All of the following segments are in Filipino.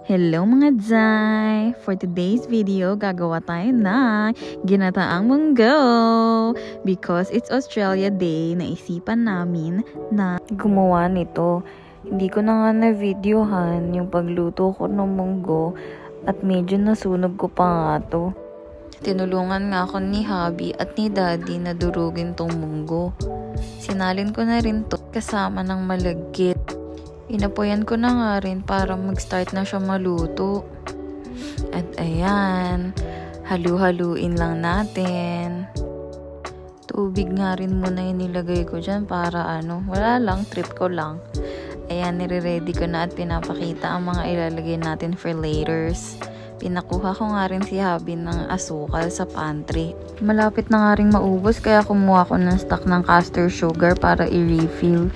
Hello mga Zay! For today's video, gagawa tayo ng ginataang munggo. Because it's Australia Day, naisipan namin na gumawa nito. Hindi ko na nga na-videohan yung pagluto ko ng munggo at medyo nasunog ko pa nga to. Tinulungan nga ako ni Hubby at ni Daddy na durugin tong munggo. Sinalin ko na rin to kasama ng malagkit. Inapoyan ko na nga rin para mag-start na siya maluto. At ayan, halu-haluin lang natin. Tubig nga rin muna yung nilagay ko dyan para wala lang, trip ko lang. Ayan, nire-ready ko na at pinapakita ang mga ilalagay natin for laters. Pinakuha ko nga rin si Hubby ng asukal sa pantry. Malapit na nga rin maubos kaya kumuha ko ng stock ng castor sugar para i-refill.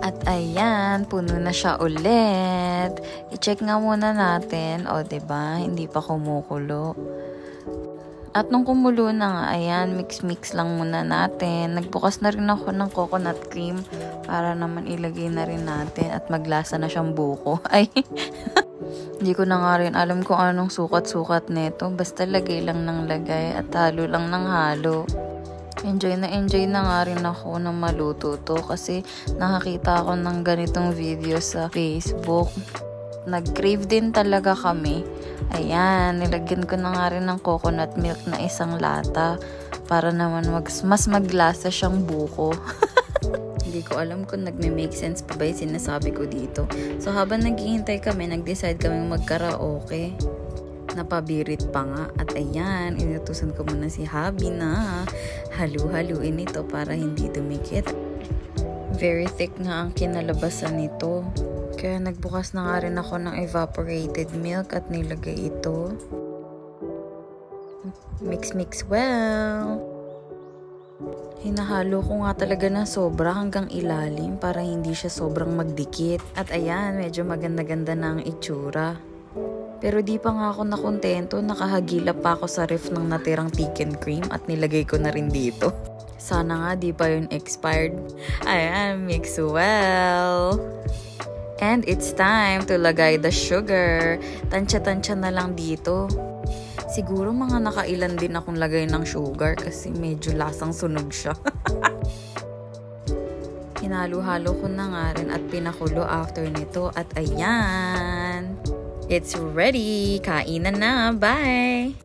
At ayan, puno na siya ulit. I-check nga muna natin. O, diba? Hindi pa kumukulo. At nung kumulo na nga, ayan, mix-mix lang muna natin. Nagbukas na rin ako ng coconut cream para naman ilagay na rin natin at maglasa na siyang buko. Ay, hindi ko na nga rin alam kung anong sukat-sukat nito. Basta lagay lang ng lagay at halo lang ng halo. Enjoy na nga rin ako na maluto to kasi nakakita ako ng ganitong video sa Facebook. Nag-crave din talaga kami. Ayan, nilagyan ko na nga rin ng coconut milk na 1 lata para naman mas maglasa siyang buko. Hindi ko alam kung nagme-make sense pa ba yung sinasabi ko dito. So habang naghihintay kami, nag-decide kami mag-karaoke. Napabirit pa nga. At ayan, inutusan ko muna si Hubby na halu-haluin ito para hindi dumikit. Very thick nga ang kinalabasan nito. Kaya nagbukas na nga rin ako ng evaporated milk at nilagay ito. Mix well. Hinahalo ko nga talaga na sobra hanggang ilalim para hindi siya sobrang magdikit. At ayan, medyo maganda-ganda na ang itsura. Pero di pa nga ako nakontento, nakahagilap pa ako sa ref ng natirang chicken cream at nilagay ko na rin dito. Sana nga di pa yun expired. Ayan, mix well. And it's time to lagay the sugar. Tansya-tansya na lang dito. Siguro mga nakailan din akong lagay ng sugar kasi medyo lasang sunog siya. Hinalo-halo ko na nga rin at pinakulo after nito. At ayan, it's ready! Kainan na! Bye!